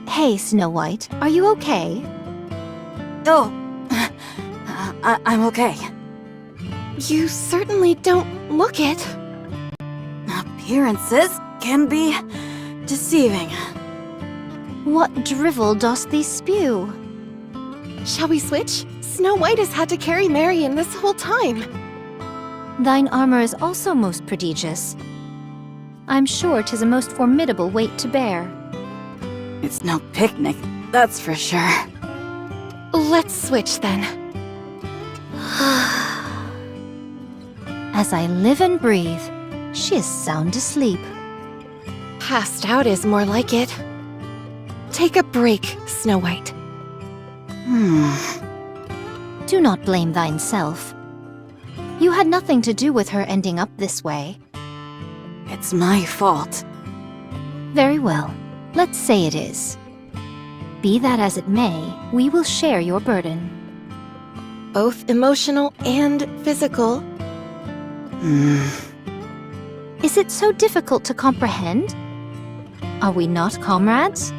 Hey, Snow White, are you okay? Oh, I'm okay. You certainly don't look it. Appearances can be deceiving. What drivel dost thee spew? Shall we switch? Snow White has had to carry Marion this whole time. Thine armor is also most prodigious. I'm sure 'tis a most formidable weight to bear. It's no picnic, that's for sure. Let's switch then. As I live and breathe, she is sound asleep. Passed out is more like it. Take a break, Snow White. Do not blame thyself. You had nothing to do with her ending up this way. It's my fault. Very well. Let's say it is. Be that as it may, we will share your burden. Both emotional and physical. Is it so difficult to comprehend? Are we not comrades?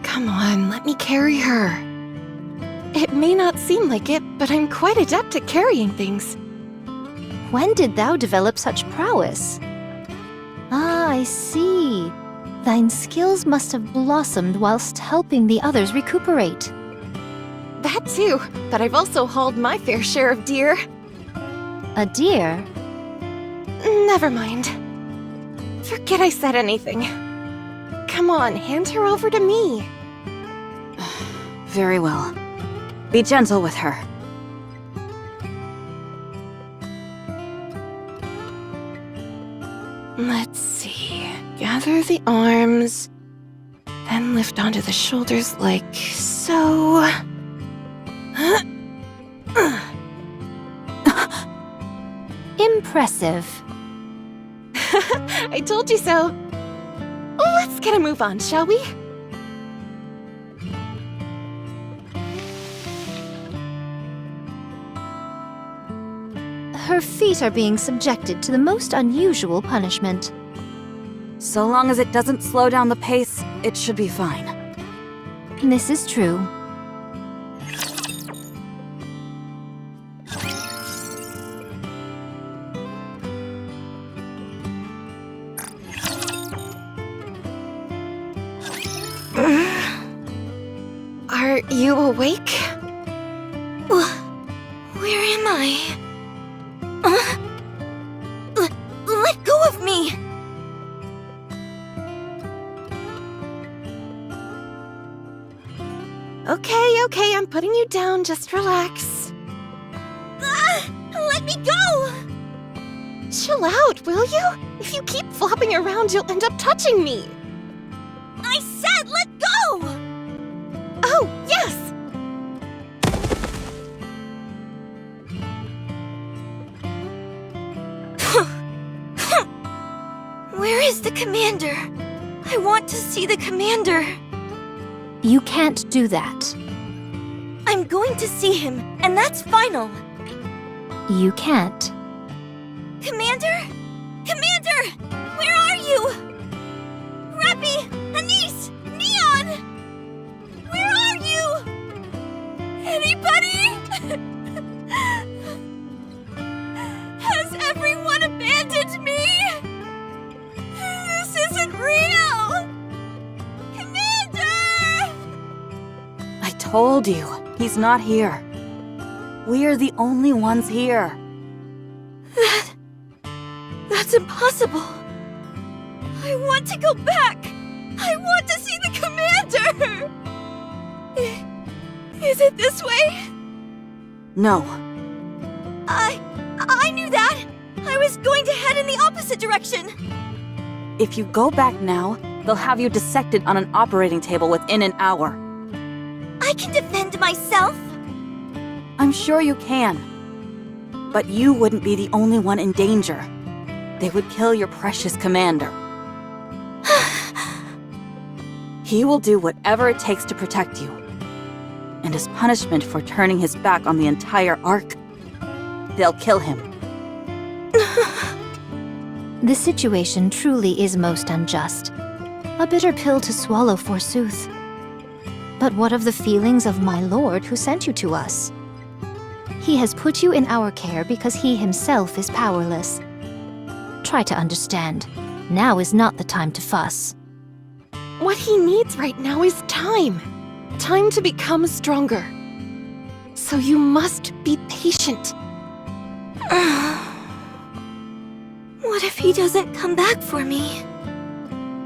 Come on, let me carry her. It may not seem like it, but I'm quite adept at carrying things. When did thou develop such prowess? Ah, I see. Thine skills must have blossomed whilst helping the others recuperate. That too, but I've also hauled my fair share of deer. A deer? Never mind. Forget I said anything. Come on, hand her over to me. Very well. Be gentle with her. Let's see. Gather the arms, then lift onto the shoulders like so. Impressive. I told you so. Let's get a move on, shall we? Her feet are being subjected to the most unusual punishment. So long as it doesn't slow down the pace, it should be fine. This is true. Are you awake? Where am I? Let go of me! Okay, I'm putting you down. Just relax. Let me go! Chill out, will you? If you keep flopping around, you'll end up touching me. I said let go! Oh, yes! Where is the commander? I want to see the commander. You can't do that. I'm going to see him, and that's final. You can't. Commander? Commander! Where are you? Rappy! Anise! Neon! Where are you? Anybody? Has everyone abandoned me? This isn't real! Commander! I told you, he's not here. We're the only ones here. That's impossible. I want to go back. I want to see the commander. Is it this way? No. I knew that. I was going to head in the opposite direction. If you go back now, they'll have you dissected on an operating table within an hour. I can defend myself. I'm sure you can. But you wouldn't be the only one in danger. They would kill your precious commander. He will do whatever it takes to protect you. And as punishment for turning his back on the entire Ark, they'll kill him. The situation truly is most unjust. A bitter pill to swallow, forsooth. But what of the feelings of my lord who sent you to us? He has put you in our care because he himself is powerless. Try to understand. Now is not the time to fuss. What he needs right now is time. Time to become stronger. So you must be patient. What if he doesn't come back for me?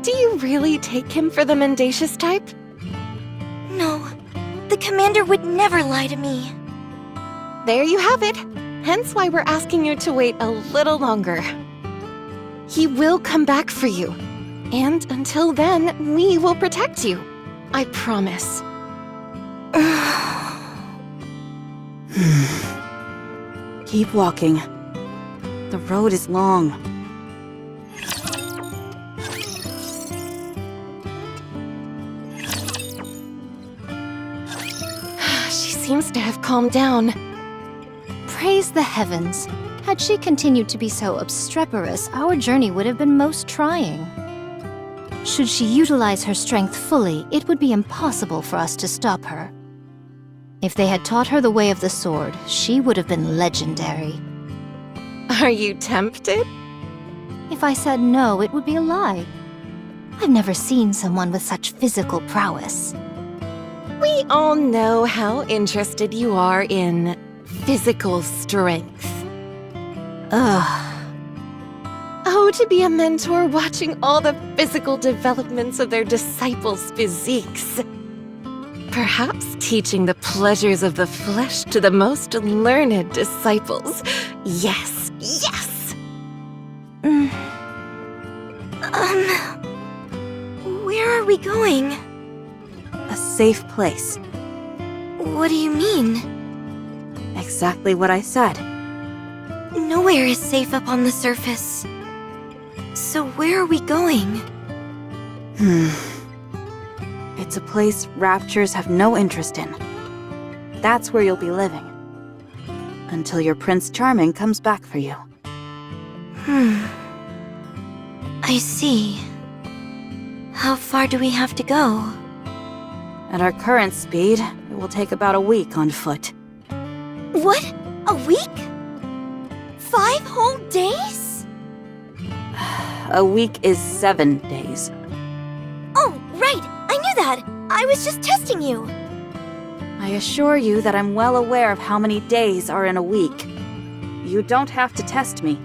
Do you really take him for the mendacious type? No, the commander would never lie to me. There you have it. Hence why we're asking you to wait a little longer. He will come back for you. And until then, we will protect you. I promise. Keep walking. The road is long. She seems to have calmed down. Praise the heavens. Had she continued to be so obstreperous, our journey would have been most trying. Should she utilize her strength fully, it would be impossible for us to stop her. If they had taught her the way of the sword, she would have been legendary. Are you tempted? If I said no, it would be a lie. I've never seen someone with such physical prowess. We all know how interested you are in physical strength. Ugh. Oh, to be a mentor watching all the physical developments of their disciples' physiques. Perhaps teaching the pleasures of the flesh to the most learned disciples. Yes, yes! Where are we going? A safe place. What do you mean? Exactly what I said. Nowhere is safe up on the surface. So where are we going? It's a place raptures have no interest in. That's where you'll be living. Until your Prince Charming comes back for you. I see. How far do we have to go? At our current speed, it will take about a week on foot. What? A week? 5 whole days? A week is 7 days. Oh, right! I knew that! I was just testing you! I assure you that I'm well aware of how many days are in a week. You don't have to test me.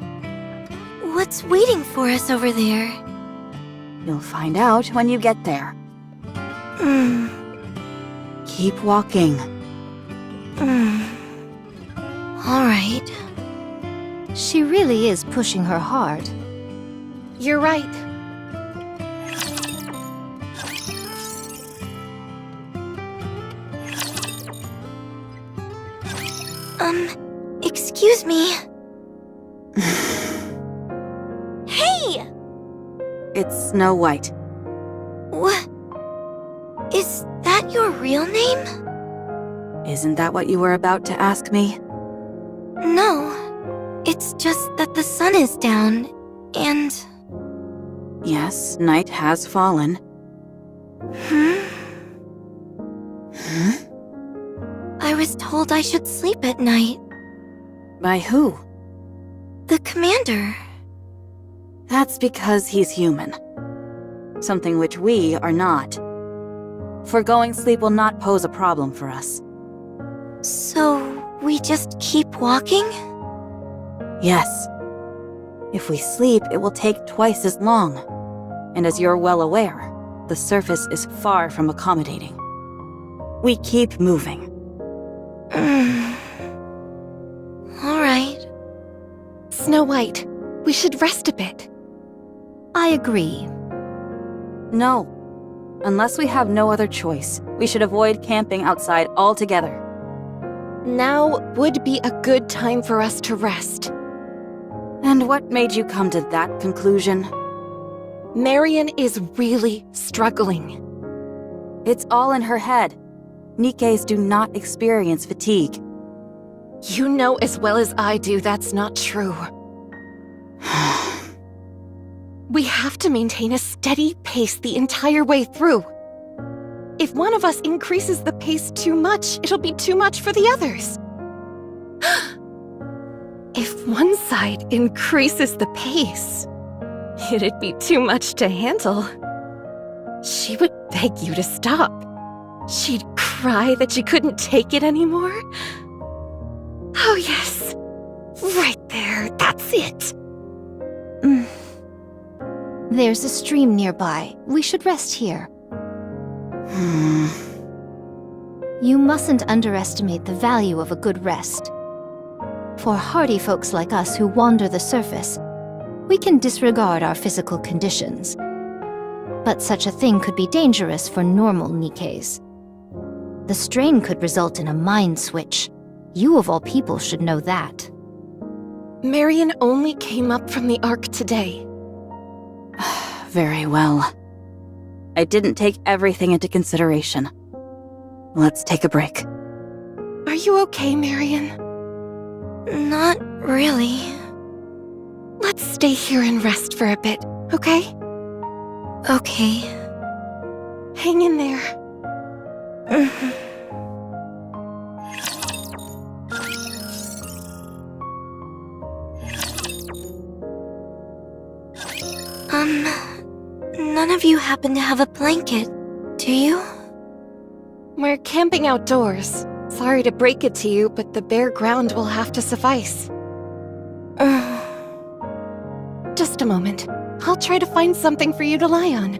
What's waiting for us over there? You'll find out when you get there. Keep walking. Alright. She really is pushing her hard. You're right. Excuse me. Hey! It's Snow White. What? Is that your real name? Isn't that what you were about to ask me? No. It's just that the sun is down, and... Yes, night has fallen. I was told I should sleep at night. By who? The commander. That's because he's human. Something which we are not. Foregoing sleep will not pose a problem for us. So, we just keep walking? Yes. If we sleep, it will take twice as long. And as you're well aware, the surface is far from accommodating. We keep moving. Alright. Snow White, we should rest a bit. I agree. No. Unless we have no other choice, we should avoid camping outside altogether. Now would be a good time for us to rest. And what made you come to that conclusion? Marion is really struggling. It's all in her head. Nikkes do not experience fatigue. You know as well as I do that's not true. We have to maintain a steady pace the entire way through. If one of us increases the pace too much, it'll be too much for the others. If one side increases the pace, it'd be too much to handle. She would beg you to stop. She'd cry that she couldn't take it anymore. Oh yes, right there, that's it. There's a stream nearby. We should rest here. You mustn't underestimate the value of a good rest. For hardy folks like us who wander the surface, we can disregard our physical conditions. But such a thing could be dangerous for normal Nikkes. The strain could result in a mind switch. You of all people should know that. Marion only came up from the Ark today. Very well. I didn't take everything into consideration. Let's take a break. Are you okay, Marion? Not really. Let's stay here and rest for a bit, okay? Okay. Hang in there. None of you happen to have a blanket, do you? We're camping outdoors. Sorry to break it to you, but the bare ground will have to suffice. Just a moment. I'll try to find something for you to lie on.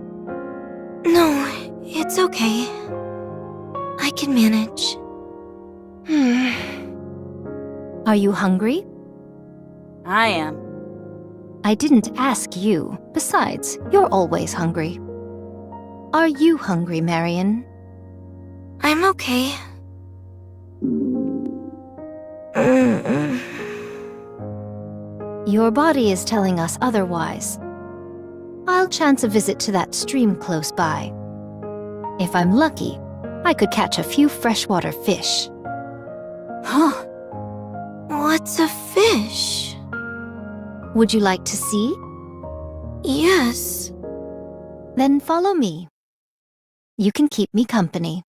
No, it's okay. I can manage. Are you hungry? I am. I didn't ask you. Besides, you're always hungry. Are you hungry, Marion? I'm okay. Your body is telling us otherwise. I'll chance a visit to that stream close by. If I'm lucky, I could catch a few freshwater fish. Huh. What's a fish? Would you like to see? Yes. Then follow me. You can keep me company.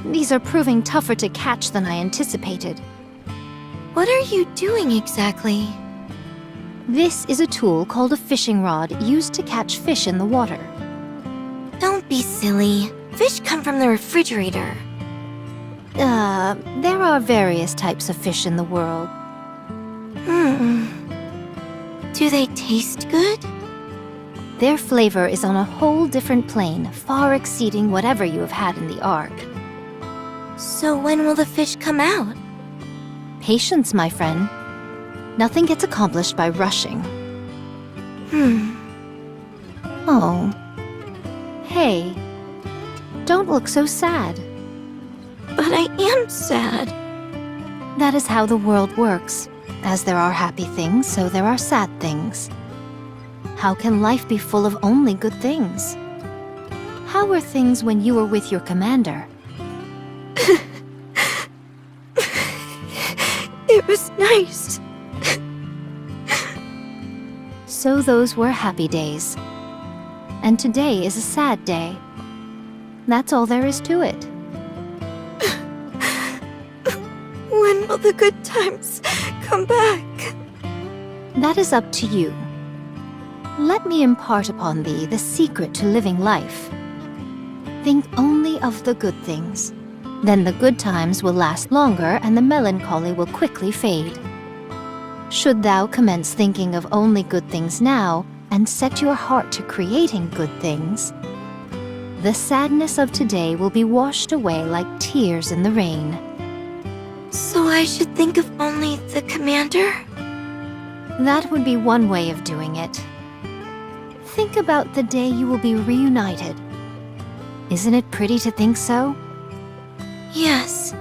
These are proving tougher to catch than I anticipated. What are you doing exactly? This is a tool called a fishing rod used to catch fish in the water. Don't be silly. Fish come from the refrigerator. There are various types of fish in the world. Do they taste good? Their flavor is on a whole different plane, far exceeding whatever you have had in the Ark. So when will the fish come out? Patience, my friend. Nothing gets accomplished by rushing. Oh. Hey. Don't look so sad. But I am sad. That is how the world works. As there are happy things, so there are sad things. How can life be full of only good things? How were things when you were with your commander? It was nice. So those were happy days. And today is a sad day. That's all there is to it. When will the good times come back? That is up to you. Let me impart upon thee the secret to living life. Think only of the good things. Then the good times will last longer and the melancholy will quickly fade. Should thou commence thinking of only good things now and set your heart to creating good things, the sadness of today will be washed away like tears in the rain. So I should think of only the commander? That would be one way of doing it. Think about the day you will be reunited. Isn't it pretty to think so? Yes,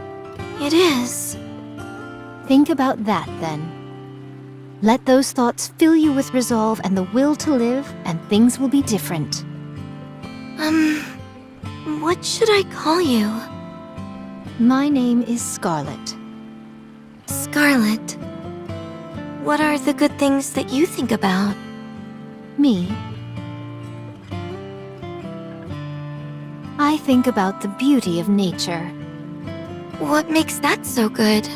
it is. Think about that, then. Let those thoughts fill you with resolve and the will to live, and things will be different. What should I call you? My name is Scarlet. Scarlet. What are the good things that you think about? Me? I think about the beauty of nature. What makes that so good?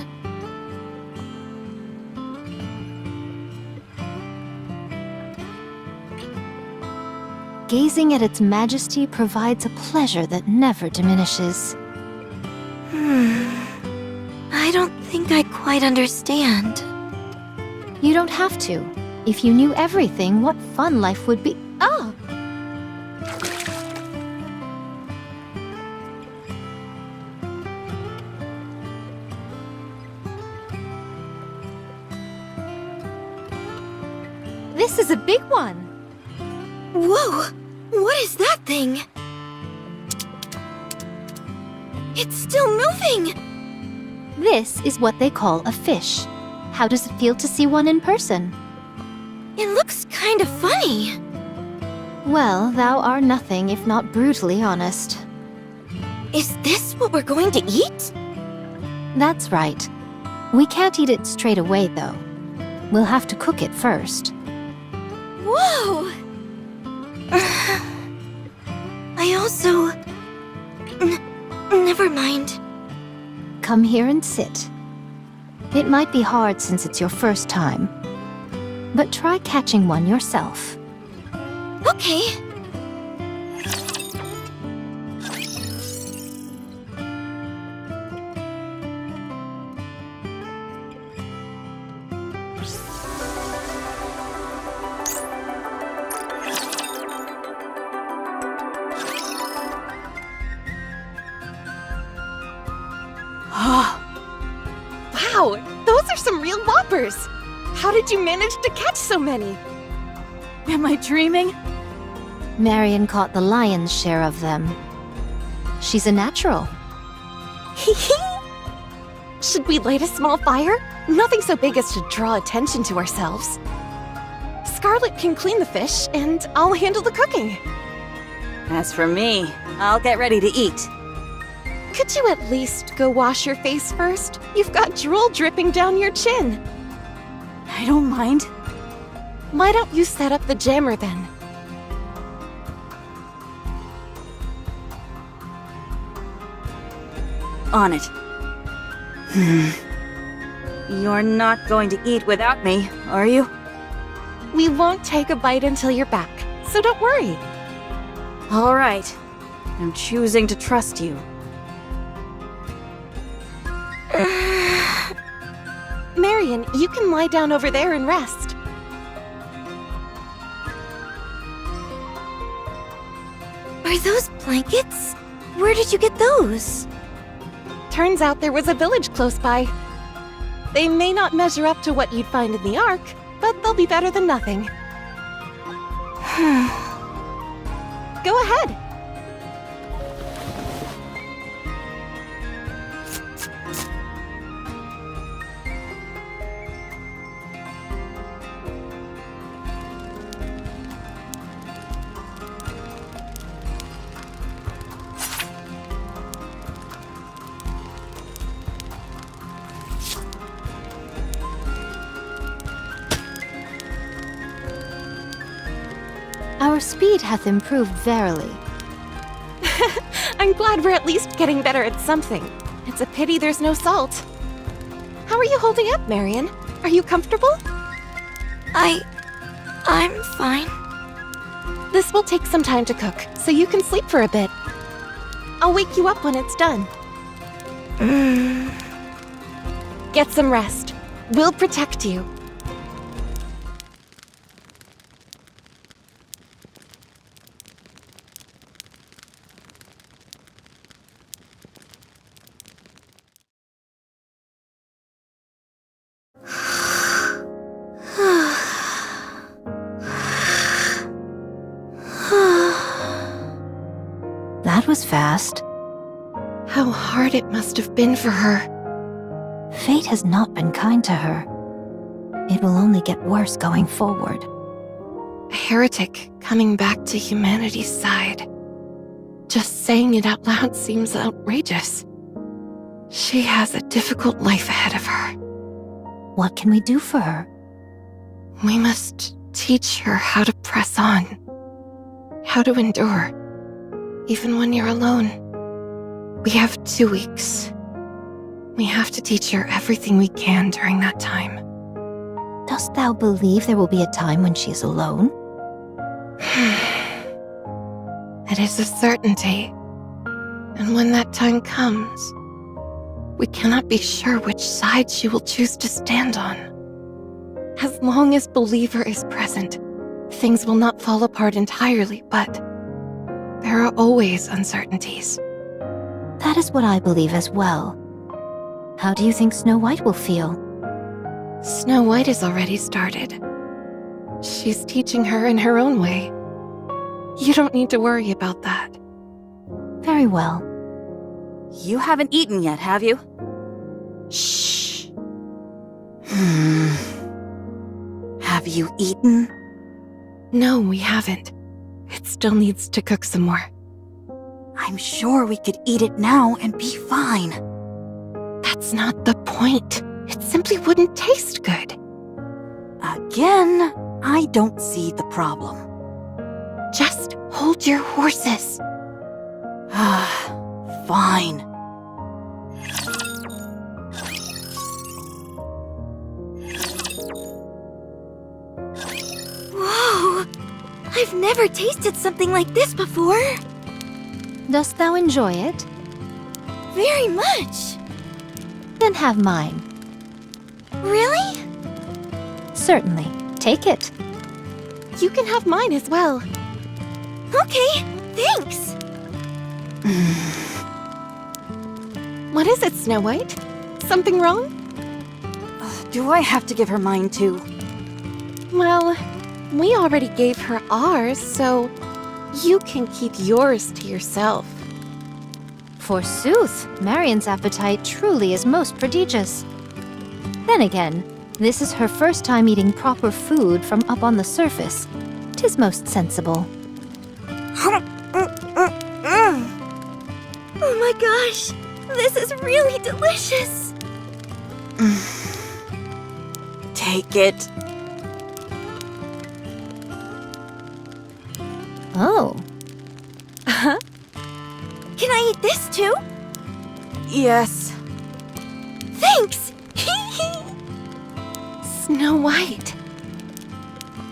Gazing at its majesty provides a pleasure that never diminishes. I don't think I quite understand. You don't have to. If you knew everything, what fun life would be. Oh! This is a big one! Whoa! What is that thing? It's still moving! This is what they call a fish. How does it feel to see one in person? It looks kind of funny. Well, thou art nothing if not brutally honest. Is this what we're going to eat? That's right. We can't eat it straight away, though. We'll have to cook it first. Whoa! I also... never mind. Come here and sit. It might be hard since it's your first time. But try catching one yourself. Okay. Wow, those are some real whoppers! How did you manage to catch so many? Am I dreaming? Marion caught the lion's share of them. She's a natural. Should we light a small fire? Nothing so big as to draw attention to ourselves. Scarlet can clean the fish, and I'll handle the cooking. As for me, I'll get ready to eat. Could you at least go wash your face first? You've got drool dripping down your chin. I don't mind. Why don't you set up the jammer then? On it. You're not going to eat without me, are you? We won't take a bite until you're back, so don't worry. All right. I'm choosing to trust you. Marion, you can lie down over there and rest. Are those blankets? Where did you get those? Turns out there was a village close by. They may not measure up to what you'd find in the Ark, but they'll be better than nothing. Go ahead. Our speed hath improved verily. I'm glad we're at least getting better at something. It's a pity there's no salt. How are you holding up, Marion? Are you comfortable? I'm fine. This will take some time to cook, so you can sleep for a bit. I'll wake you up when it's done. Get some rest. We'll protect you. That was fast. How hard it must have been for her. Fate has not been kind to her. It will only get worse going forward. A heretic coming back to humanity's side. Just saying it out loud seems outrageous. She has a difficult life ahead of her. What can we do for her? We must teach her how to press on, how to endure, even when you're alone. We have 2 weeks. We have to teach her everything we can during that time. Dost thou believe there will be a time when she is alone? It is a certainty. And when that time comes, we cannot be sure which side she will choose to stand on. As long as Believer is present, things will not fall apart entirely, but there are always uncertainties. That is what I believe as well. How do you think Snow White will feel? Snow White has already started. She's teaching her in her own way. You don't need to worry about that. Very well. You haven't eaten yet, have you? Shh. Have you eaten? No, we haven't. It still needs to cook some more. I'm sure we could eat it now and be fine. That's not the point. It simply wouldn't taste good. Again, I don't see the problem. Just hold your horses. Fine. Whoa! I've never tasted something like this before. Dost thou enjoy it? Very much. Then have mine. Really? Certainly. Take it. You can have mine as well. Okay, thanks. What is it, Snow White? Something wrong? Do I have to give her mine too? Well, we already gave her ours, so you can keep yours to yourself. Forsooth, Marion's appetite truly is most prodigious. Then again, this is her first time eating proper food from up on the surface. 'Tis most sensible. Oh my gosh, this is really delicious. Take it. Oh, Can I eat this too? Yes. Thanks. Snow White.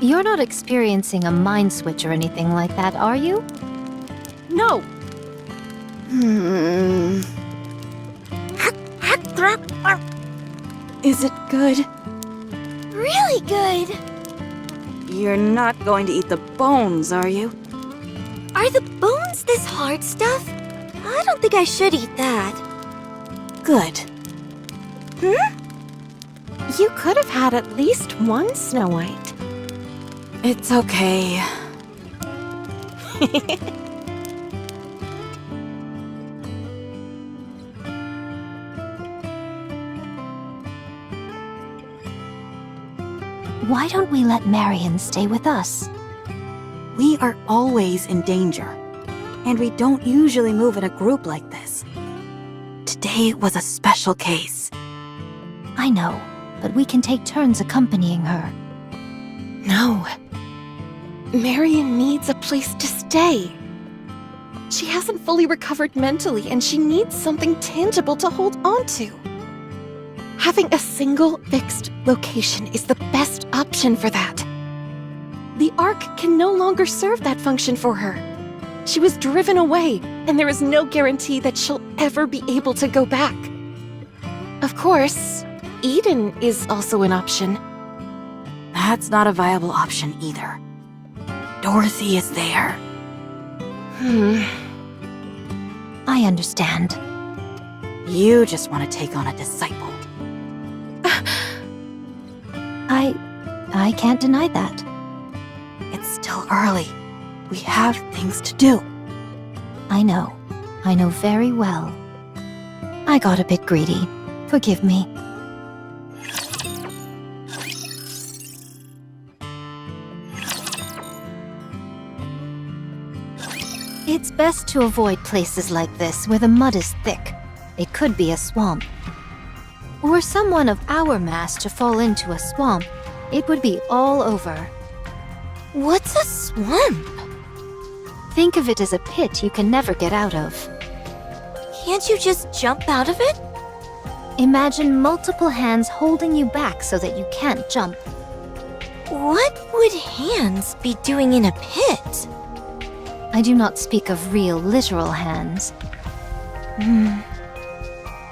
you're not experiencing a mind switch or anything like that, are you? No. Is it good? Really good. You're not going to eat the bones, are you? Are the bones this hard stuff? I don't think I should eat that. Good. You could have had at least one Snow White. It's okay. Why don't we let Marion stay with us? We are always in danger, and we don't usually move in a group like this. Today was a special case. I know, but we can take turns accompanying her. No. Marion needs a place to stay. She hasn't fully recovered mentally, and she needs something tangible to hold on to. Having a single fixed location is the best option for that. The Ark can no longer serve that function for her. She was driven away, and there is no guarantee that she'll ever be able to go back. Of course, Eden is also an option. That's not a viable option either. Dorothy is there. I understand. You just want to take on a disciple. I can't deny that. It's still early. We have things to do. I know very well. I got a bit greedy. Forgive me. It's best to avoid places like this where the mud is thick. It could be a swamp. Were someone of our mass to fall into a swamp, it would be all over. What's a swamp? Think of it as a pit you can never get out of. Can't you just jump out of it? Imagine multiple hands holding you back so that you can't jump. What would hands be doing in a pit? I do not speak of real, literal hands.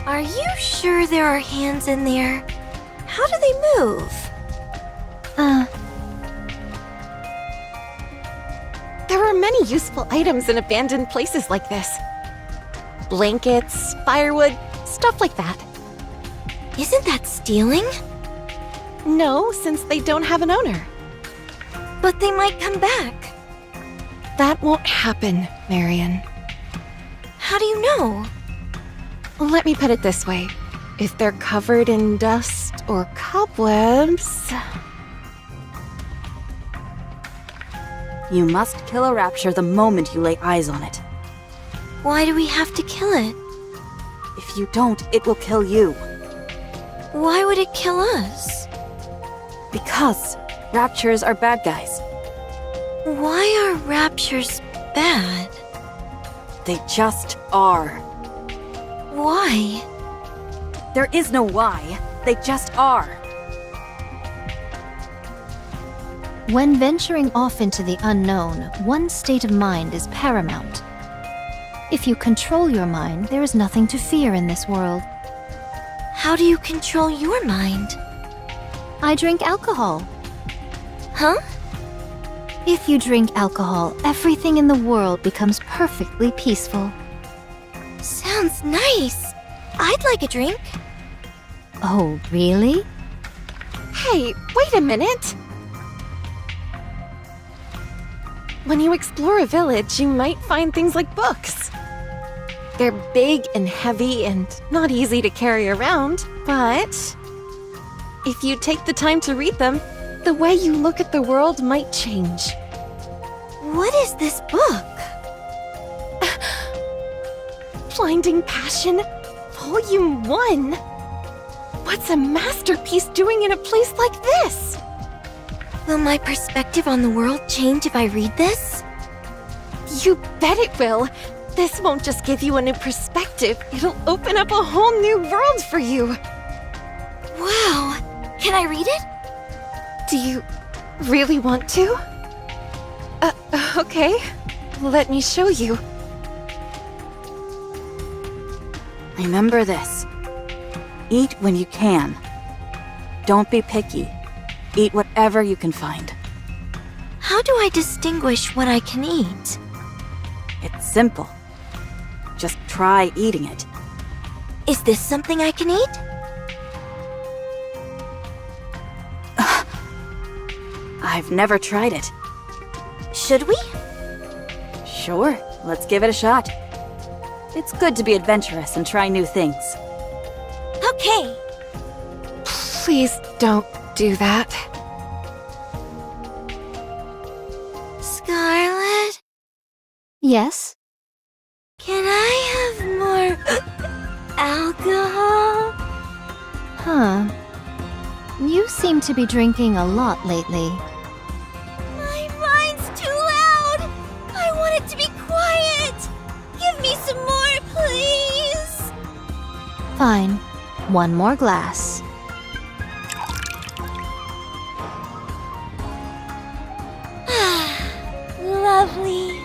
Are you sure there are hands in there? How do they move? There are many useful items in abandoned places like this. Blankets, firewood, stuff like that. Isn't that stealing? No, since they don't have an owner. But they might come back. That won't happen, Marion. How do you know? Let me put it this way. If they're covered in dust or cobwebs... You must kill a rapture the moment you lay eyes on it. Why do we have to kill it? If you don't, it will kill you. Why would it kill us? Because raptures are bad guys. Why are raptures bad? They just are. Why? There is no why. They just are. When venturing off into the unknown, one's state of mind is paramount. If you control your mind, there is nothing to fear in this world. How do you control your mind? I drink alcohol. Huh? If you drink alcohol, everything in the world becomes perfectly peaceful. Sounds nice. I'd like a drink. Oh, really? Hey, wait a minute! When you explore a village, you might find things like books. They're big and heavy and not easy to carry around, but if you take the time to read them, the way you look at the world might change. What is this book? Blinding Passion, Volume 1. What's a masterpiece doing in a place like this? Will my perspective on the world change if I read this? You bet it will. This won't just give you a new perspective, it'll open up a whole new world for you. Wow. Can I read it? Do you really want to? Okay. Let me show you. Remember this. Eat when you can. Don't be picky. Eat whatever you can find. How do I distinguish what I can eat? It's simple. Just try eating it. Is this something I can eat? I've never tried it. Should we? Sure, let's give it a shot. It's good to be adventurous and try new things. Okay. Please don't do that. Scarlet, Yes? can I have more alcohol? Huh. You seem to be drinking a lot lately. My mind's too loud. I want it to be quiet. Give me some more, please. Fine. One more glass. Lovely.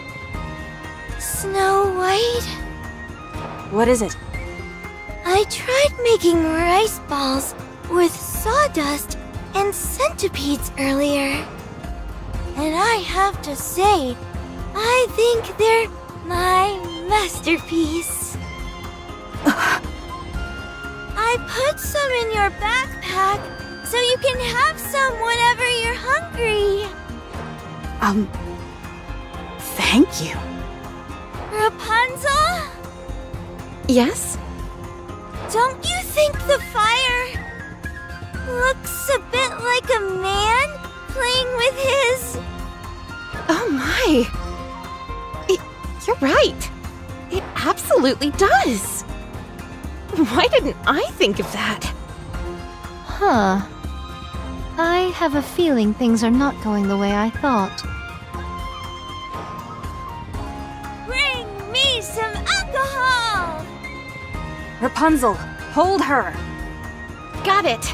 Snow White? What is it? I tried making rice balls with sawdust and centipedes earlier. And I have to say, I think they're my masterpiece. I put some in your backpack so you can have some whenever you're hungry. Thank you. Rapunzel? Yes? Don't you think the fire looks a bit like a man playing with his... Oh my! You're right. It absolutely does. Why didn't I think of that? Huh. I have a feeling things are not going the way I thought. Bring me some alcohol! Rapunzel, hold her! Got it!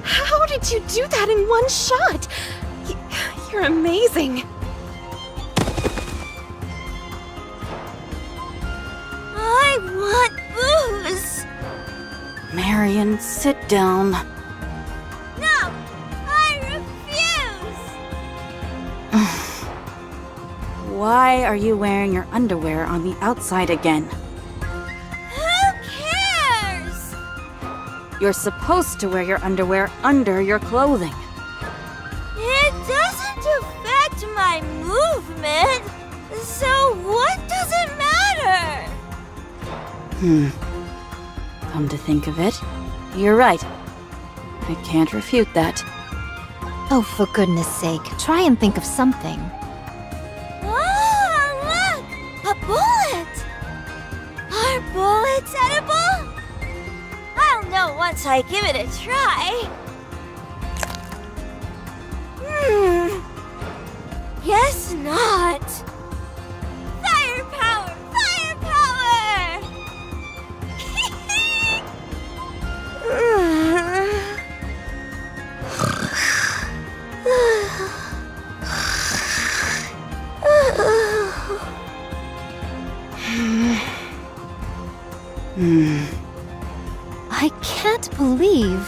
How did you do that in one shot? You're amazing. I want booze! Marion, sit down. No! I refuse! Why are you wearing your underwear on the outside again? Who cares? You're supposed to wear your underwear under your clothing. It doesn't affect my movement, so what does it matter? Come to think of it, you're right. I can't refute that. Oh, for goodness sake, try and think of something. Oh, look! A bullet! Are bullets edible? I'll know once I give it a try. Guess not. Firepower! Firepower! I can't believe.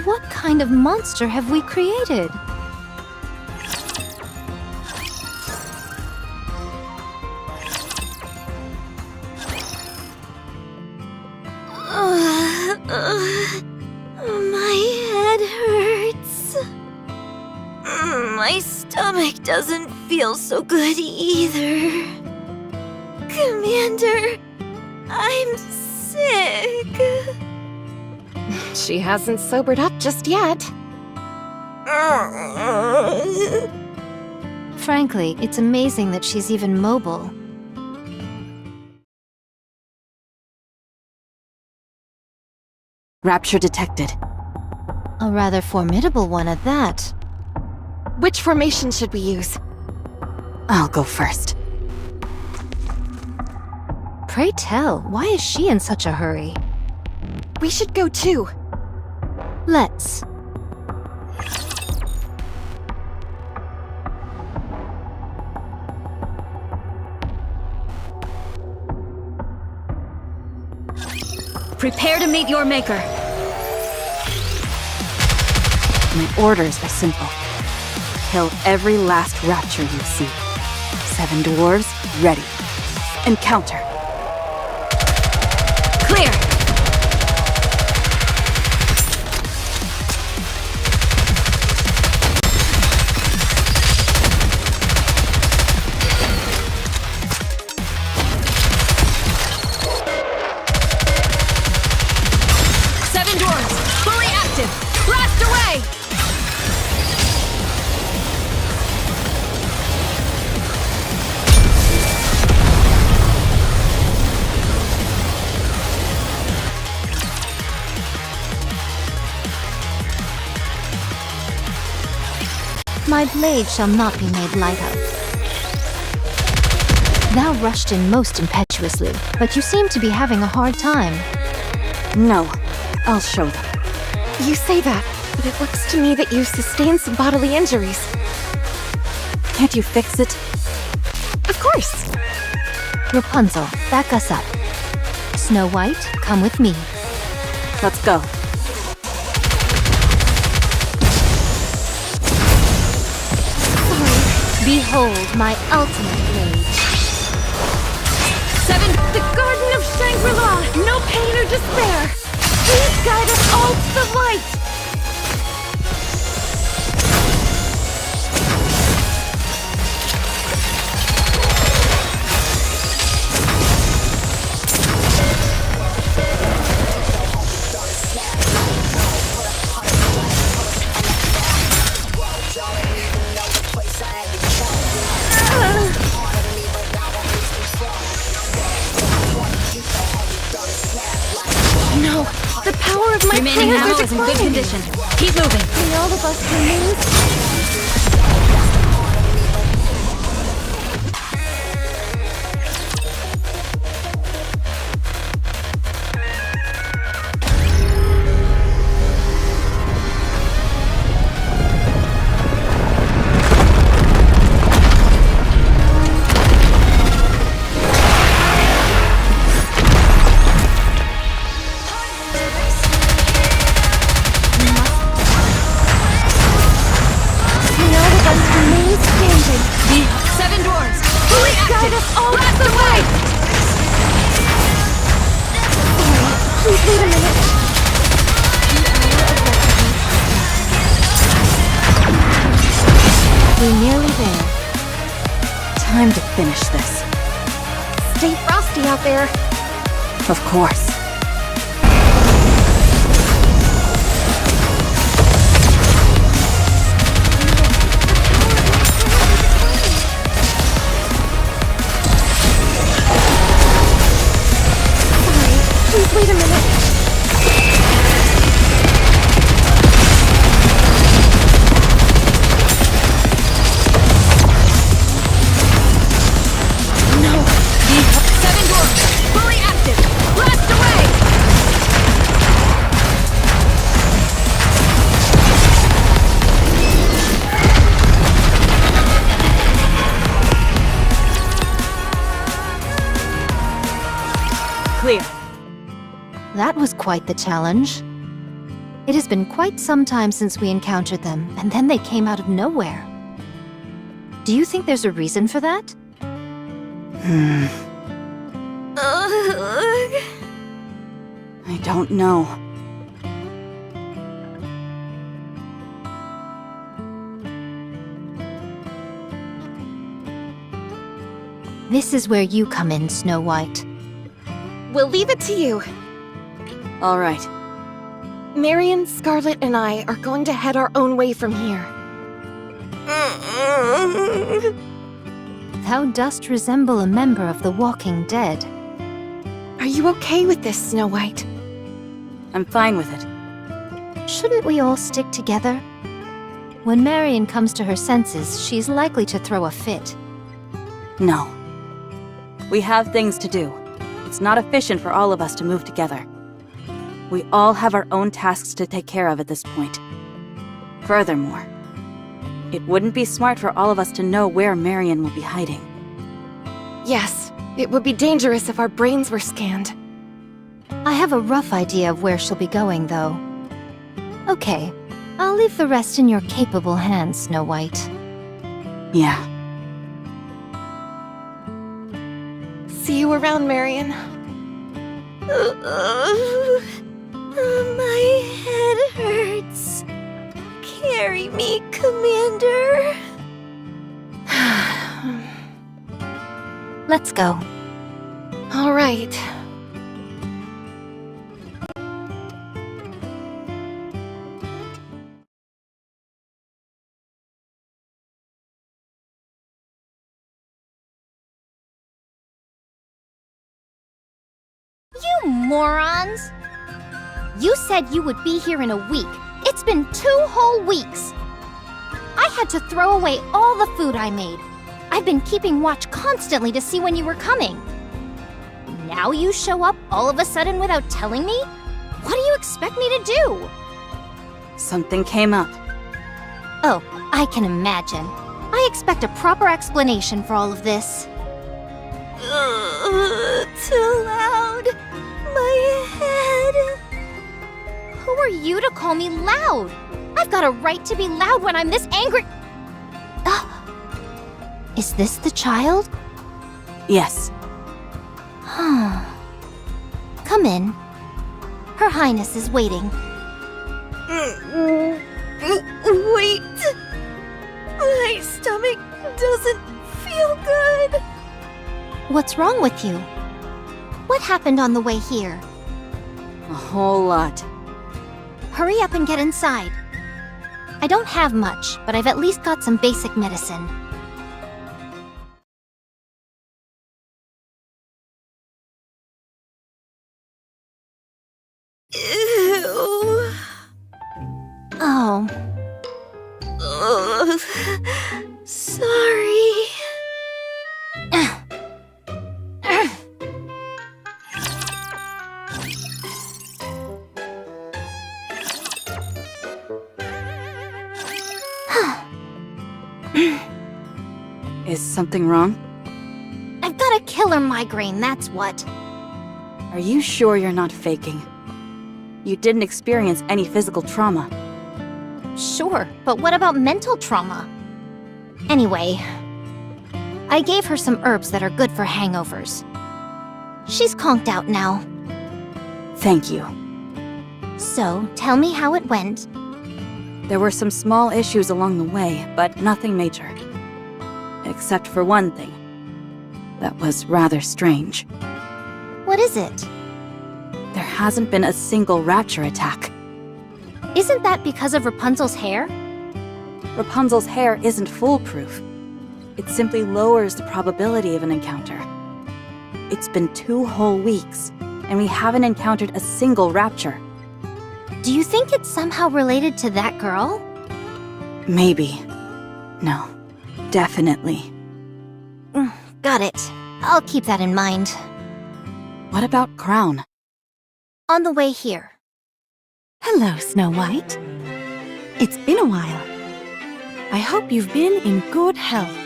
What kind of monster have we created? My head hurts. My stomach doesn't feel so good either. Commander, I'm sick. She hasn't sobered up just yet. Frankly, it's amazing that she's even mobile. Rapture detected. A rather formidable one at that. Which formation should we use? I'll go first. Pray tell, why is she in such a hurry? We should go too. Let's. Prepare to meet your maker. My orders are simple. Kill every last rapture you see. 7 dwarves, ready. Encounter. Clear! Blast away! My blade shall not be made light of. Thou rushed in most impetuously, but you seem to be having a hard time. No, I'll show them. You say that, but it looks to me that you sustained some bodily injuries. Can't you fix it? Of course! Rapunzel, back us up. Snow White, come with me. Let's go. Behold my ultimate blade. 7. The Garden of Shangri-La! No pain or despair! Please guide us all to the light! power of my Remaining prayers ammo are is in good declining. condition. Keep moving. May all of us remain. May all of us remain standing. The 7 dwarves, fully Guide active. us all Blast the away! Please wait a minute. We're nearly there. Time to finish this. Stay frosty out there. Of course. Please wait a minute. No. The 7 dwarves, fully active. Blast away! Clear. That was quite the challenge. It has been quite some time since we encountered them, and then they came out of nowhere. Do you think there's a reason for that? I don't know. This is where you come in, Snow White. We'll leave it to you. All right. Marion, Scarlet, and I are going to head our own way from here. Thou dost resemble a member of the Walking Dead. Are you okay with this, Snow White? I'm fine with it. Shouldn't we all stick together? When Marion comes to her senses, she's likely to throw a fit. No. We have things to do. It's not efficient for all of us to move together. We all have our own tasks to take care of at this point. Furthermore, it wouldn't be smart for all of us to know where Marion will be hiding. Yes, it would be dangerous if our brains were scanned. I have a rough idea of where she'll be going, though. Okay, I'll leave the rest in your capable hands, Snow White. Yeah. See you around, Marion. My head hurts. Carry me, Commander. Let's go. All right. You morons! You said you would be here in a week. It's been 2 whole weeks. I had to throw away all the food I made. I've been keeping watch constantly to see when you were coming. Now you show up all of a sudden without telling me? What do you expect me to do? Something came up. Oh, I can imagine. I expect a proper explanation for all of this. Too loud. My head. Who are you to call me loud? I've got a right to be loud when I'm this angry. Is this the child? Yes. Come in. Her Highness is waiting. Wait. My stomach doesn't feel good. What's wrong with you? What happened on the way here? A whole lot. Hurry up and get inside. I don't have much, but I've at least got some basic medicine. you. Oh, Ugh. Sorry. Is something wrong? I've got a killer migraine, that's what. Are you sure you're not faking? You didn't experience any physical trauma. Sure, but what about mental trauma? Anyway, I gave her some herbs that are good for hangovers. She's conked out now. Thank you. So, tell me how it went. There were some small issues along the way, but nothing major. Except for one thing. That was rather strange. What is it? There hasn't been a single rapture attack. Isn't that because of Rapunzel's hair? Rapunzel's hair isn't foolproof. It simply lowers the probability of an encounter. It's been 2 whole weeks, and we haven't encountered a single rapture. Do you think it's somehow related to that girl? Maybe. No. Definitely. Got it. I'll keep that in mind. What about Crown? On the way here. Hello, Snow White. It's been a while. I hope you've been in good health.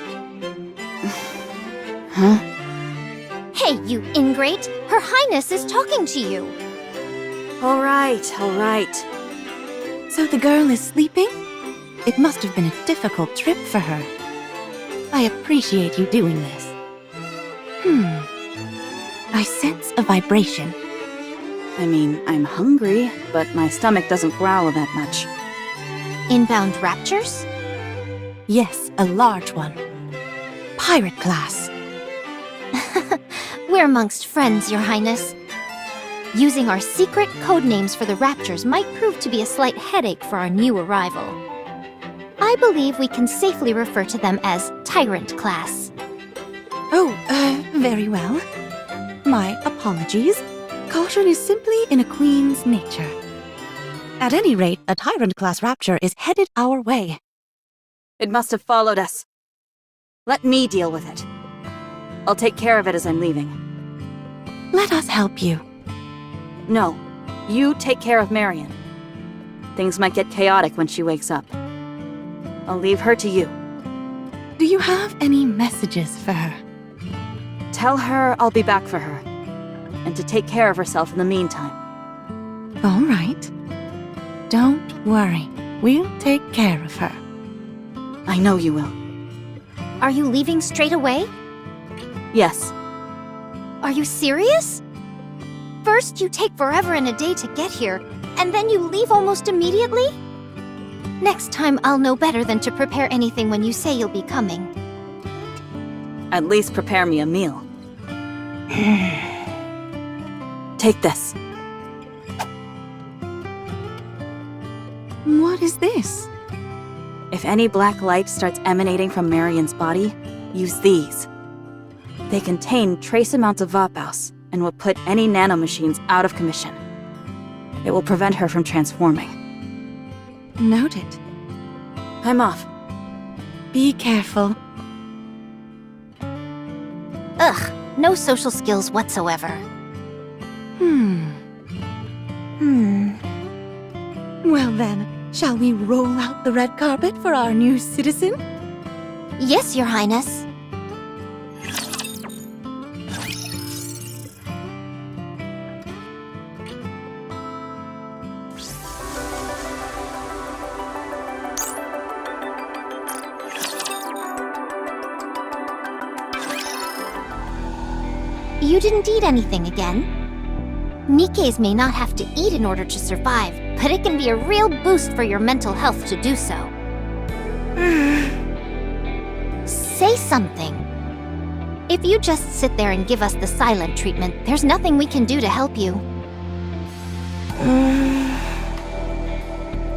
Huh? Hey, you ingrate! Her Highness is talking to you! All right, all right. So the girl is sleeping? It must have been a difficult trip for her. I appreciate you doing this. I sense a vibration. I mean, I'm hungry, but my stomach doesn't growl that much. Inbound raptures? Yes, a large one. Pirate class. We're amongst friends, Your Highness. Using our secret code names for the raptures might prove to be a slight headache for our new arrival. I believe we can safely refer to them as Tyrant class. Oh, very well. My apologies. Caution is simply in a queen's nature. At any rate, a Tyrant-class rapture is headed our way. It must have followed us. Let me deal with it. I'll take care of it as I'm leaving. Let us help you. No, you take care of Marion. Things might get chaotic when she wakes up. I'll leave her to you. Do you have any messages for her? Tell her I'll be back for her, and to take care of herself in the meantime. All right. Don't worry. We'll take care of her. I know you will. Are you leaving straight away? Yes. Are you serious? First, you take forever and a day to get here, and then you leave almost immediately? Next time, I'll know better than to prepare anything when you say you'll be coming. At least prepare me a meal. Take this. What is this? If any black light starts emanating from Marion's body, use these. They contain trace amounts of Vapaus and will put any nanomachines out of commission. It will prevent her from transforming. Noted. I'm off. Be careful. Ugh, no social skills whatsoever. Well then, shall we roll out the red carpet for our new citizen? Yes, Your Highness. You didn't eat anything again? Nikke's may not have to eat in order to survive, but it can be a real boost for your mental health to do so. Say something. If you just sit there and give us the silent treatment, there's nothing we can do to help you.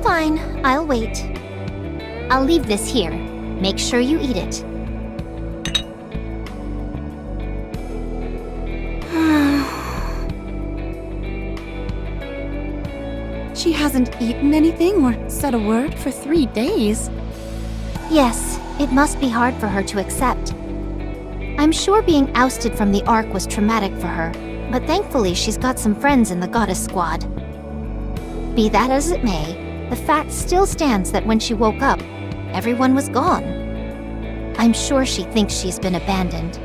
Fine, I'll wait. I'll leave this here. Make sure you eat it. She hasn't eaten anything or said a word for 3 days. Yes, it must be hard for her to accept. I'm sure being ousted from the Ark was traumatic for her, but thankfully she's got some friends in the Goddess Squad. Be that as it may, the fact still stands that when she woke up, everyone was gone. I'm sure she thinks she's been abandoned.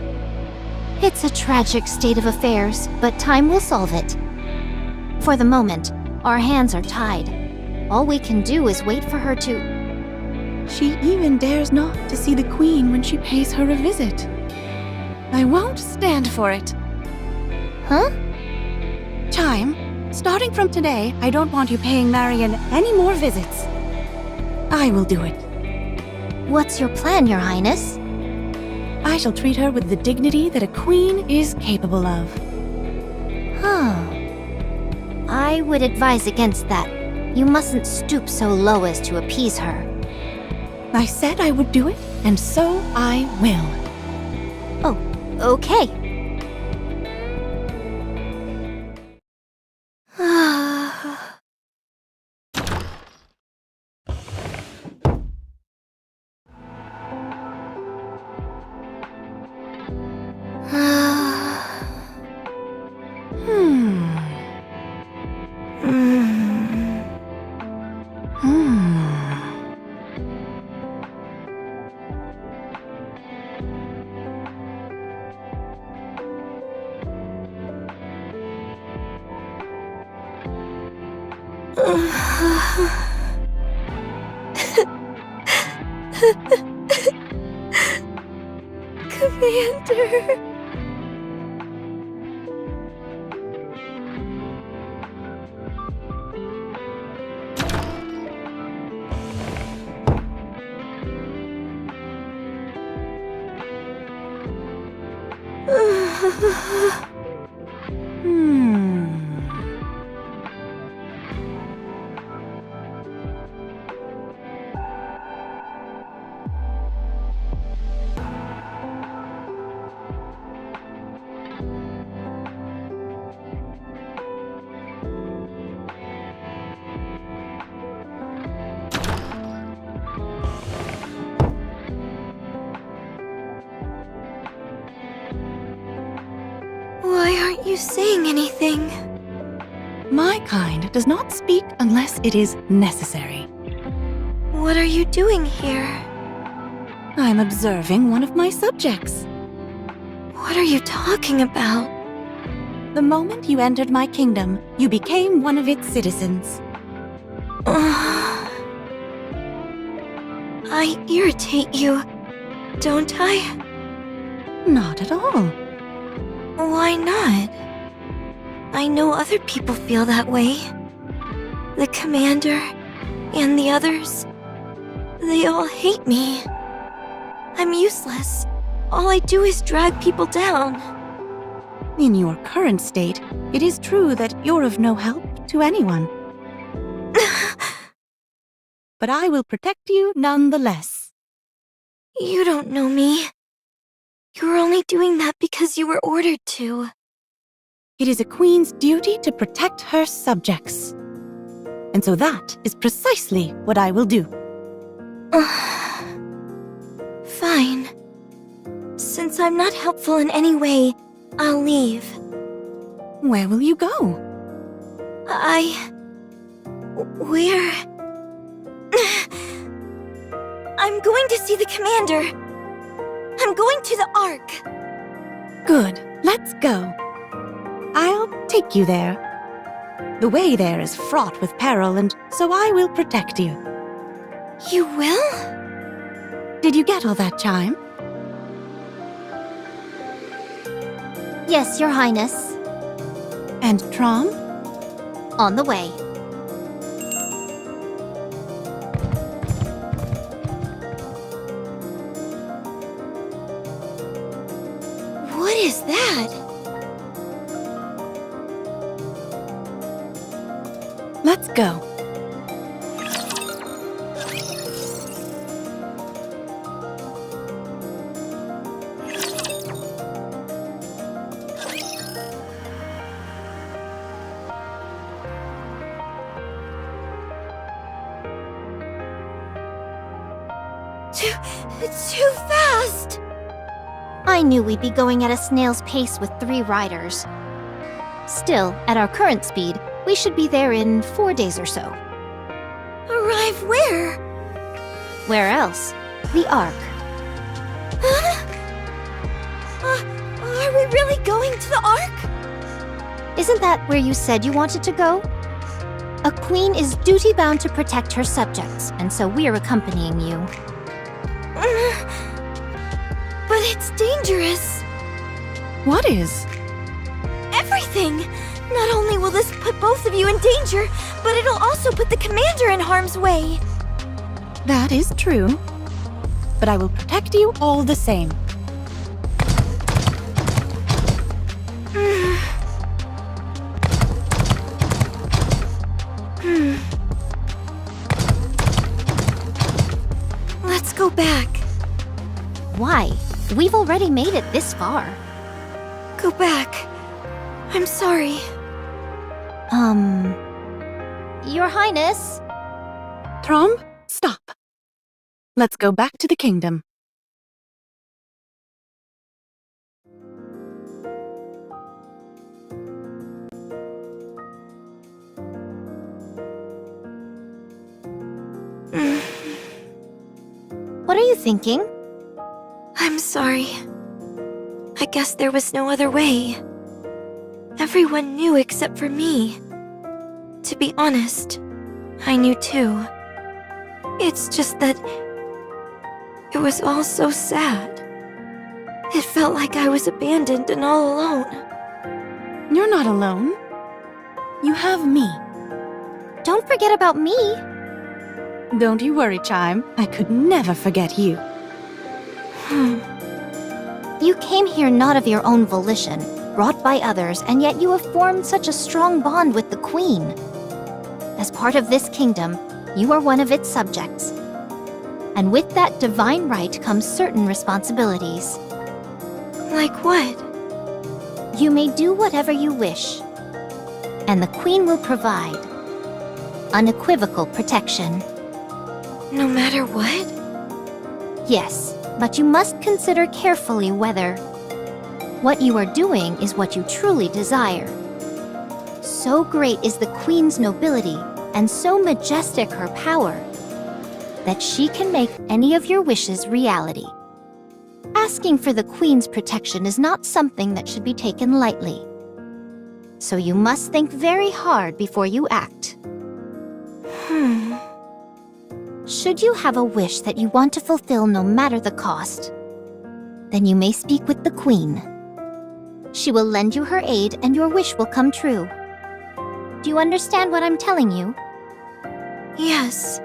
It's a tragic state of affairs, but time will solve it. For the moment, our hands are tied. All we can do is wait for her to... She even dares not to see the Queen when she pays her a visit. I won't stand for it. Huh? Chime, starting from today, I don't want you paying Marion any more visits. I will do it. What's your plan, Your Highness? I shall treat her with the dignity that a queen is capable of. Huh. I would advise against that. You mustn't stoop so low as to appease her. I said I would do it, and so I will. Oh, okay. Commander. Why aren't you saying anything? My kind does not speak unless it is necessary. What are you doing here? I'm observing one of my subjects. What are you talking about? The moment you entered my kingdom, you became one of its citizens. I irritate you, don't I? Not at all. Why not? I know other people feel that way. The commander and the others, they all hate me. I'm useless. All I do is drag people down. In your current state, it is true that you're of no help to anyone. But I will protect you nonetheless. You don't know me. You're only doing that because you were ordered to. It is a queen's duty to protect her subjects. And so that is precisely what I will do. Fine. Since I'm not helpful in any way, I'll leave. Where will you go? Where? I'm going to see the commander. I'm going to the Ark. Good, let's go. I'll take you there. The way there is fraught with peril, and so I will protect you. You will? Did you get all that, Chime? Yes, Your Highness. And Trom? On the way. What is that? Let's go. Too fast! I knew we'd be going at a snail's pace with 3 riders. Still, at our current speed, we should be there in 4 days or so. Arrive where? Where else? The Ark. Are we really going to the Ark? Isn't that where you said you wanted to go? A queen is duty-bound to protect her subjects, and so we're accompanying you. But it's dangerous. What is? Everything! Not only will this put both of you in danger, but it'll also put the commander in harm's way. That is true. But I will protect you all the same. Let's go back. Why? We've already made it this far. Go back. I'm sorry. Your Highness? Thromb, stop. Let's go back to the kingdom. What are you thinking? I'm sorry. I guess there was no other way. Everyone knew except for me. To be honest, I knew too. It's just that it was all so sad. It felt like I was abandoned and all alone. You're not alone. You have me. Don't forget about me. Don't you worry, Chime. I could never forget you. You came here not of your own volition, brought by others, and yet you have formed such a strong bond with the Queen. As part of this kingdom, you are one of its subjects. And with that divine right comes certain responsibilities. Like what? You may do whatever you wish, and the Queen will provide unequivocal protection. No matter what? Yes, but you must consider carefully whether what you are doing is what you truly desire. So great is the Queen's nobility, and so majestic her power, that she can make any of your wishes reality. Asking for the Queen's protection is not something that should be taken lightly. So you must think very hard before you act. Should you have a wish that you want to fulfill no matter the cost, then you may speak with the Queen. She will lend you her aid and your wish will come true. Do you understand what I'm telling you? Yes,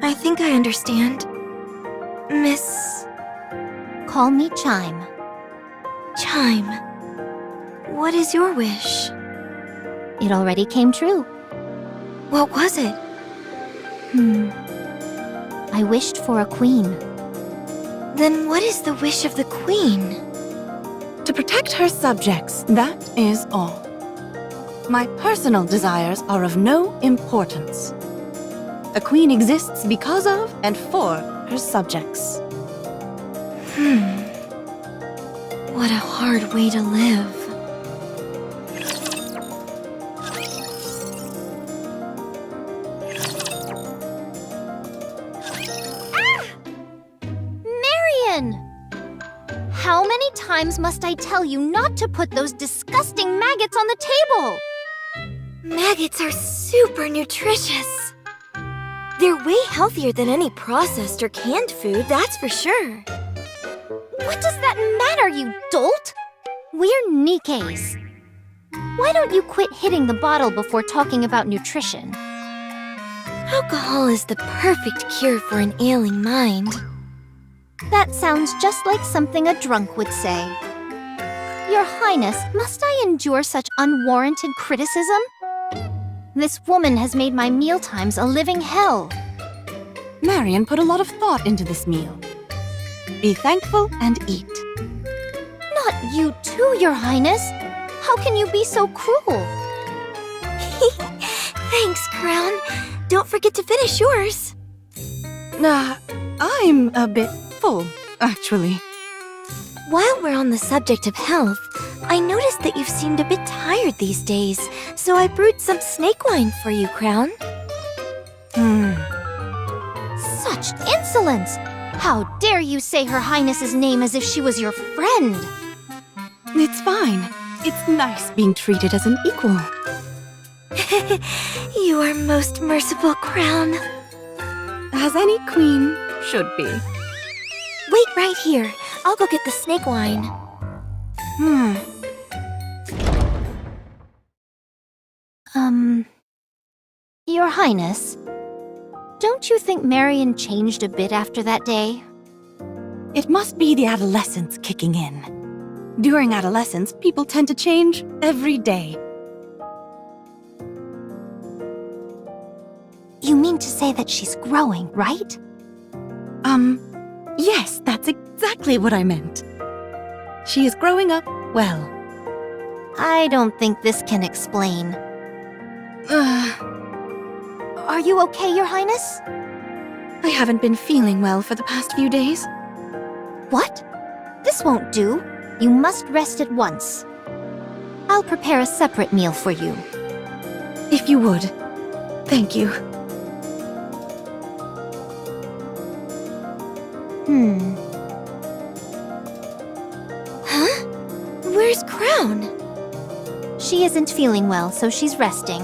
I think I understand. Miss... Call me Chime. Chime. What is your wish? It already came true. What was it? I wished for a queen. Then what is the wish of the Queen? To protect her subjects, that is all. My personal desires are of no importance. A queen exists because of and for her subjects. What a hard way to live. Marion! How many times must I tell you not to put those disgusting maggots on the table? Maggots are super nutritious. They're way healthier than any processed or canned food, that's for sure. What does that matter, you dolt? We're NIKKEs. Why don't you quit hitting the bottle before talking about nutrition? Alcohol is the perfect cure for an ailing mind. That sounds just like something a drunk would say. Your Highness, must I endure such unwarranted criticism? This woman has made my mealtimes a living hell. Marion put a lot of thought into this meal. Be thankful and eat. Not you too, Your Highness. How can you be so cruel? Thanks, Crown. Don't forget to finish yours. I'm a bit full, actually. While we're on the subject of health, I noticed that you've seemed a bit tired these days, so I brewed some snake wine for you, Crown. Such insolence! How dare you say Her Highness's name as if she was your friend? It's fine. It's nice being treated as an equal. You are most merciful, Crown. As any queen should be. Wait right here. I'll go get the snake wine. Your Highness, don't you think Marion changed a bit after that day? It must be the adolescence kicking in. During adolescence, people tend to change every day. You mean to say that she's growing, right? Yes, that's exactly what I meant. She is growing up well. I don't think this can explain. Are you okay, Your Highness? I haven't been feeling well for the past few days. What? This won't do. You must rest at once. I'll prepare a separate meal for you. If you would. Thank you. Huh? Where's Crown? She isn't feeling well, so she's resting.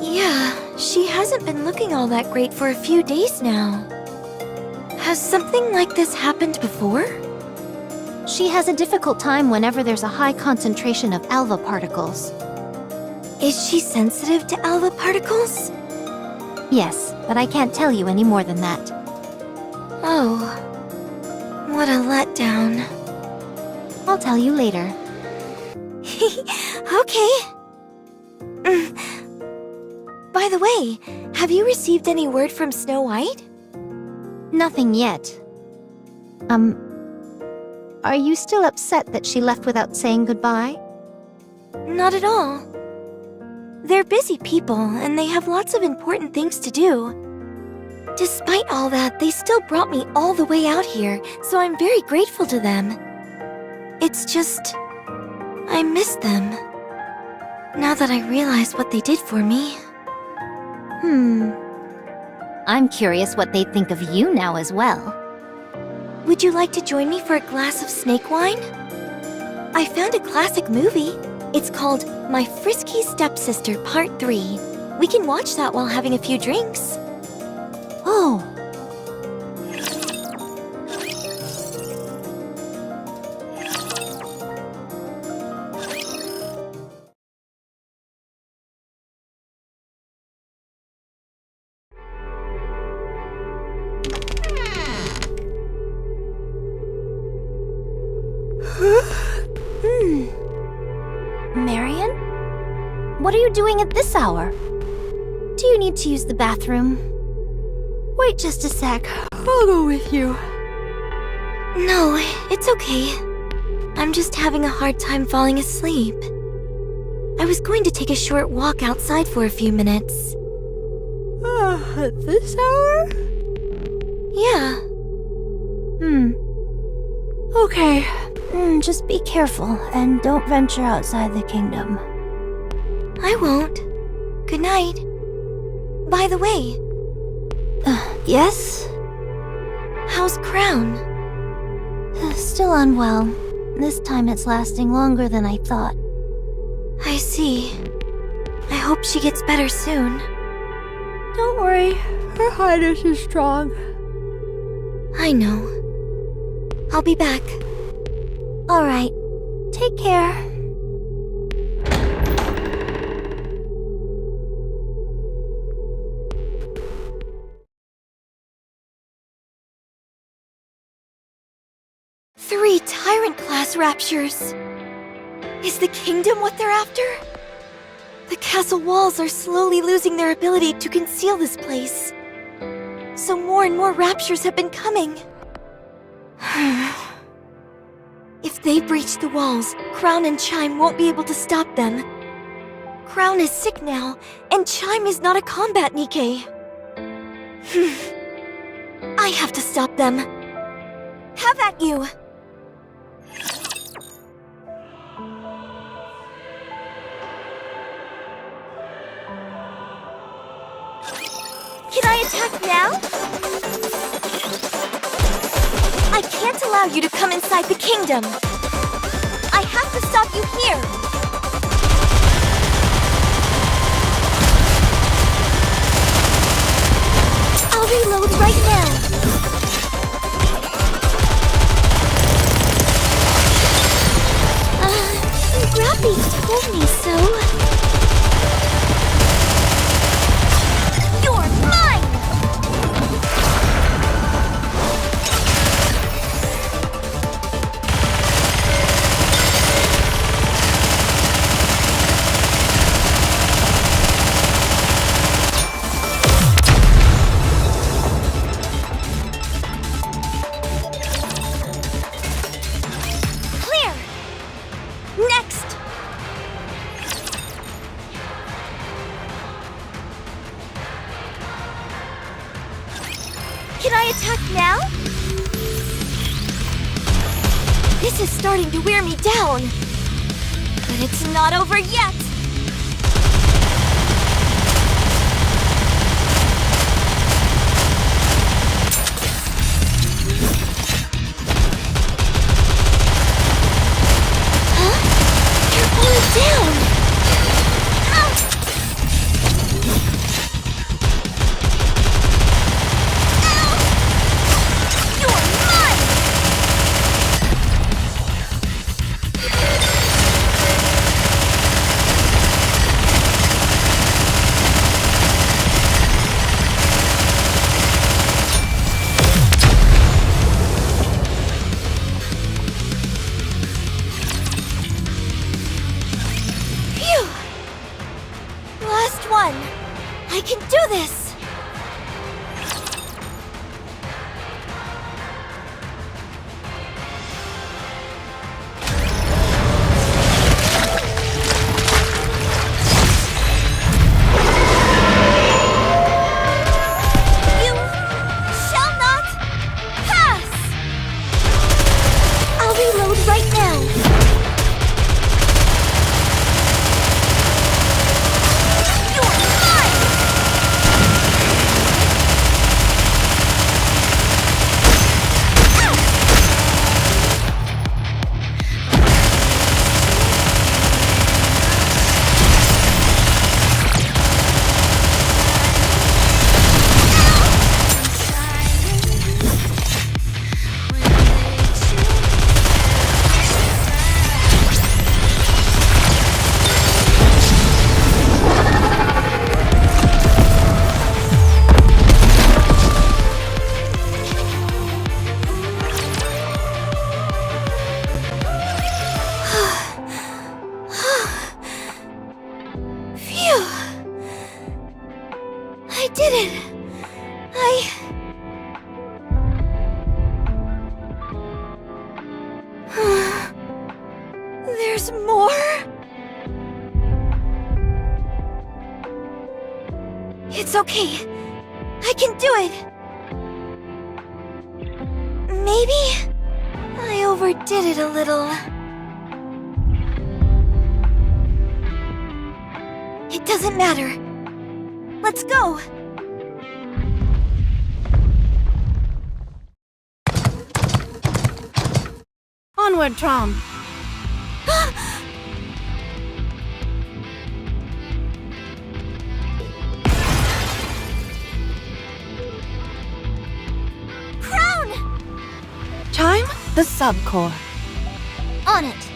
Yeah, she hasn't been looking all that great for a few days now. Has something like this happened before? She has a difficult time whenever there's a high concentration of alpha particles. Is she sensitive to alpha particles? Yes, but I can't tell you any more than that. Oh, what a letdown. I'll tell you later. Okay. By the way, have you received any word from Snow White? Nothing yet. Are you still upset that she left without saying goodbye? Not at all. They're busy people, and they have lots of important things to do. Despite all that, they still brought me all the way out here, so I'm very grateful to them. It's just... I miss them. Now that I realize what they did for me. I'm curious what they think of you now as well. Would you like to join me for a glass of snake wine? I found a classic movie. It's called My Frisky Stepsister Part 3. We can watch that while having a few drinks. Oh. Marion? What are you doing at this hour? Do you need to use the bathroom? Wait just a sec. I'll go with you. No, it's okay. I'm just having a hard time falling asleep. I was going to take a short walk outside for a few minutes. At this hour? Yeah. Okay. Just be careful and don't venture outside the kingdom. I won't. Good night. By the way. Yes? How's Crown? Still unwell. This time it's lasting longer than I thought. I see. I hope she gets better soon. Don't worry. Her Highness is strong. I know. I'll be back. All right. Take care. Three Tyrant-class raptures. Is the kingdom what they're after? The castle walls are slowly losing their ability to conceal this place. So more and more raptures have been coming. If they breach the walls, Crown and Chime won't be able to stop them. Crown is sick now, and Chime is not a combat NIKKE. I have to stop them. Have at you! Can I attack now? I can't allow you to come inside the kingdom. I have to stop you here. I'll reload right now. Grappy told me so. You're mine! Clear! Next! Can I attack now? This is starting to wear me down. But it's not over yet! Huh? You're all down! Ow! You're mine! Phew! Last one! I can do this! You shall not pass! I'll reload right now. You're mine! Phew! I did it! There's more? It's okay. I can do it. Maybe I overdid it a little. It doesn't matter. Let's go! Onward, Trom. Crown! Chime the subcore. On it!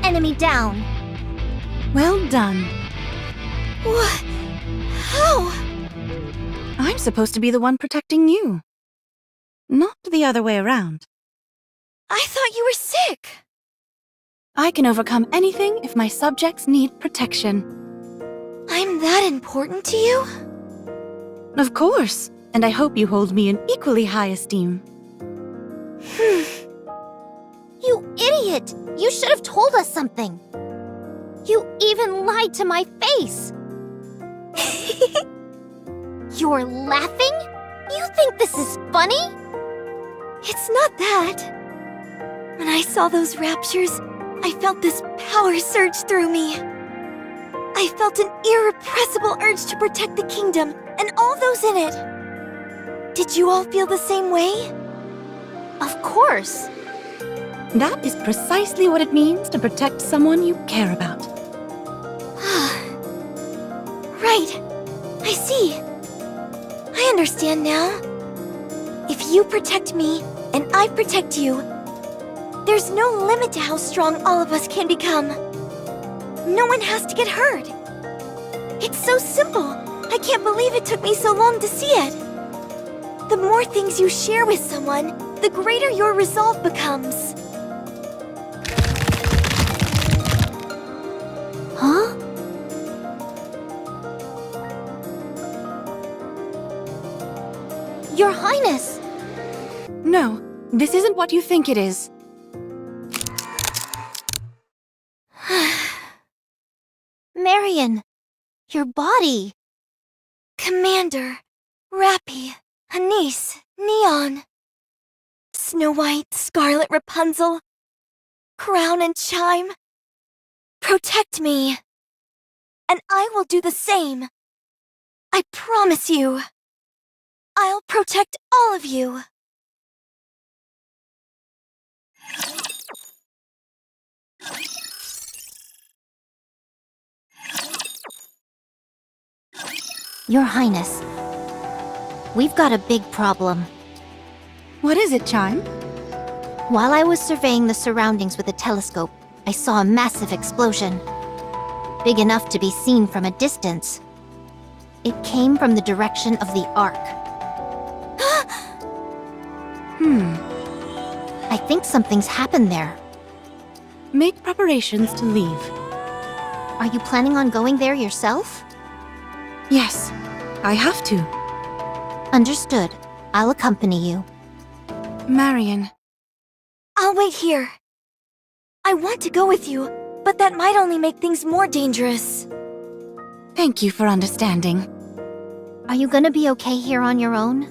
Enemy down. Well done. What? How? I'm supposed to be the one protecting you. Not the other way around. I thought you were sick. I can overcome anything if my subjects need protection. I'm that important to you? Of course, and I hope you hold me in equally high esteem. You idiot! You should have told us something. You even lied to my face. You're laughing? You think this is funny? It's not that. When I saw those raptures, I felt this power surge through me. I felt an irrepressible urge to protect the kingdom and all those in it. Did you all feel the same way? Of course. That is precisely what it means to protect someone you care about. Right. I see. I understand now. If you protect me and I protect you, there's no limit to how strong all of us can become. No one has to get hurt. It's so simple. I can't believe it took me so long to see it. The more things you share with someone, the greater your resolve becomes. Huh? Your Highness! No, this isn't what you think it is. Marion, your body. Commander, Rappy, Anise, Neon, Snow White, Scarlet, Rapunzel, Crown and Chime. Protect me. And I will do the same. I promise you. I'll protect all of you. Your Highness, we've got a big problem. What is it, Chime? While I was surveying the surroundings with a telescope, I saw a massive explosion. Big enough to be seen from a distance. It came from the direction of the Ark. I think something's happened there. Make preparations to leave. Are you planning on going there yourself? Yes, I have to. Understood. I'll accompany you. Marion. I'll wait here. I want to go with you, but that might only make things more dangerous. Thank you for understanding. Are you gonna be okay here on your own?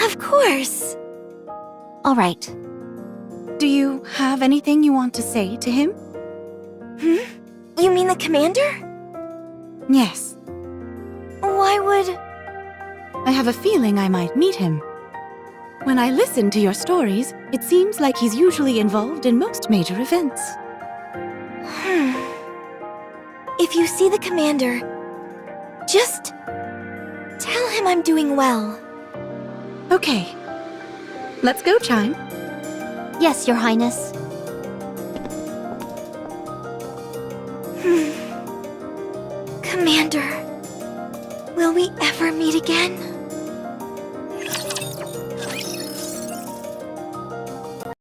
Of course. All right. Do you have anything you want to say to him? You mean the commander? Yes. Why would... I have a feeling I might meet him. When I listen to your stories, it seems like he's usually involved in most major events. If you see the commander, just tell him I'm doing well. Okay. Let's go, Chime. Yes, Your Highness. Commander, will we ever meet again?